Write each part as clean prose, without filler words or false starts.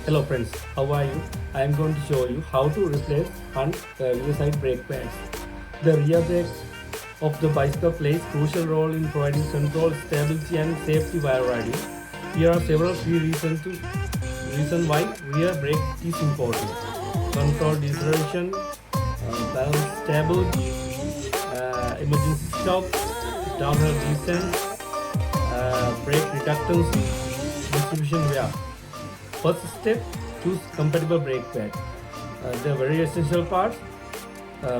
Hello friends, how are you? I am going to show you how to replace rear side brake pads. The rear brake of the bicycle plays crucial role in providing control, stability and safety while riding. Here are several key reasons why rear brake is important. Control deceleration, balance stability, emergency stop, downhill descent, brake reductancy, distribution wear. First step, choose compatible brake pad. The very essential parts.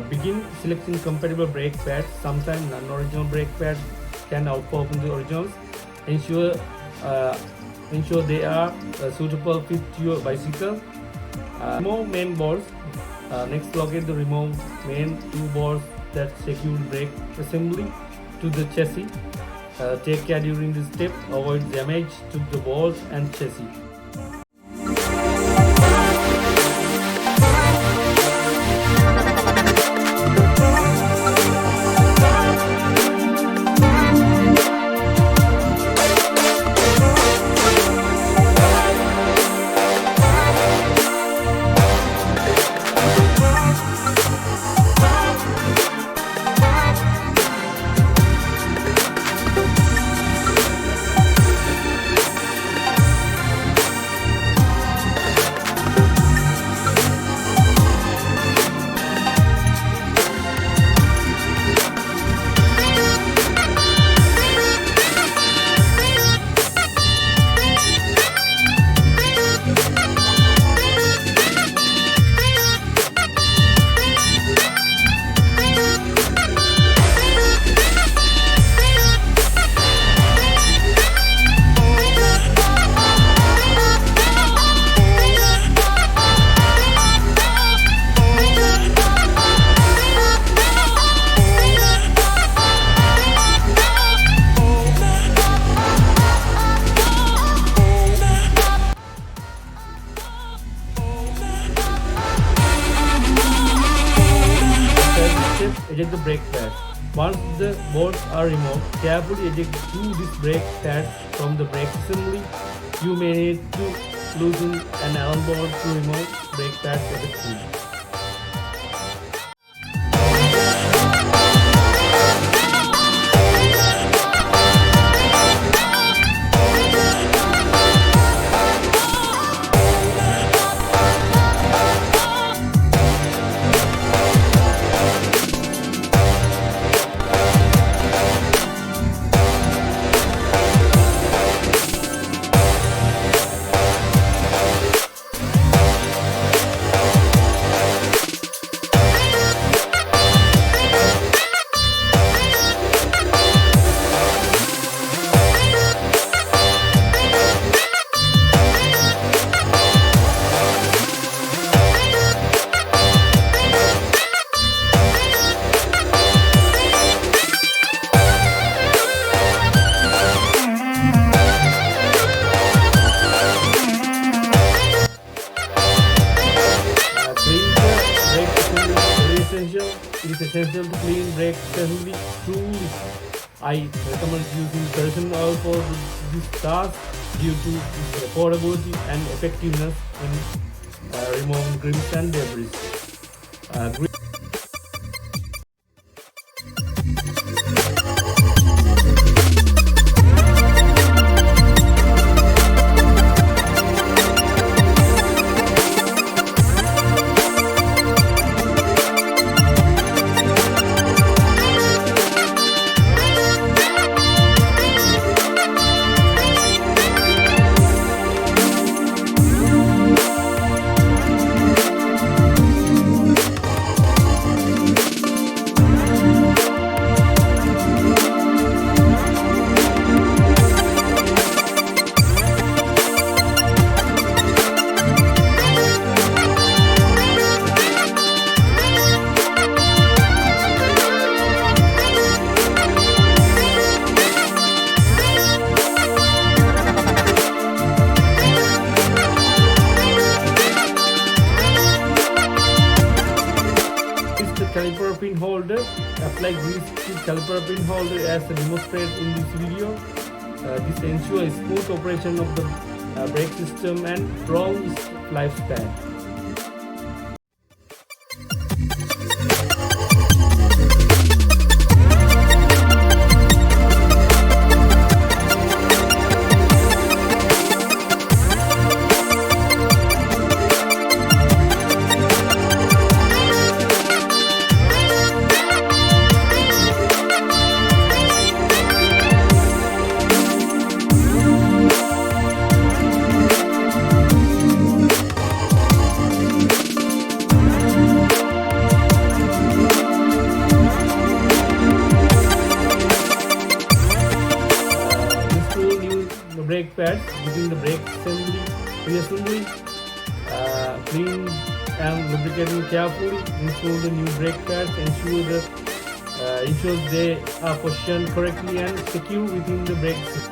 Begin selecting compatible brake pads. Sometimes non-original brake pads can outperform the originals. Ensure they are suitable fit to your bicycle. Remove main bolts. Next, locate the remove main two bolts that secure brake assembly to the chassis. Take care during this step. Avoid damage to the bolts and chassis. Eject the brake pads. Once the bolts are removed, carefully eject these brake pads from the brake assembly. You may need to loosen an Allen bolt to remove brake pads effectively. It is essential to clean brake assembly thoroughly. I recommend using kerosene oil for this task due to its affordability and effectiveness in removing grims and debris. Caliper pin holder. Apply grease to caliper pin holder as demonstrated in this video. This ensures smooth operation of the brake system and strong lifespan. Install new brake pads using the brake assembly, reassembly, clean and lubricating carefully. Install the new brake pads. Ensure they are positioned correctly and secure within the brake system.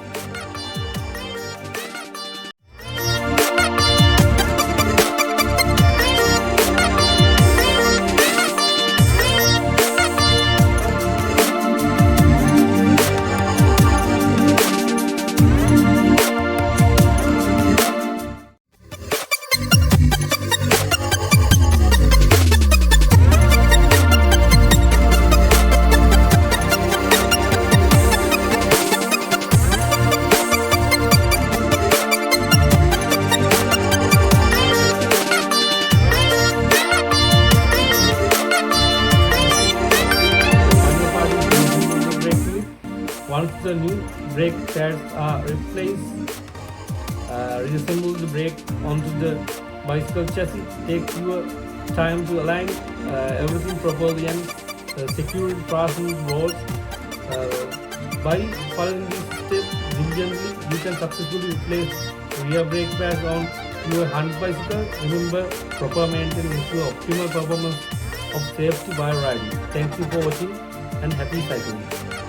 Once the new brake pads are replaced, reassemble the brake onto the bicycle chassis. Take your time to align everything properly and secure fasten bolts. By following these steps diligently, you can successfully replace rear brake pads on your hand bicycle. Remember, proper maintenance ensures optimal performance of safety while riding. Thank you for watching and happy cycling.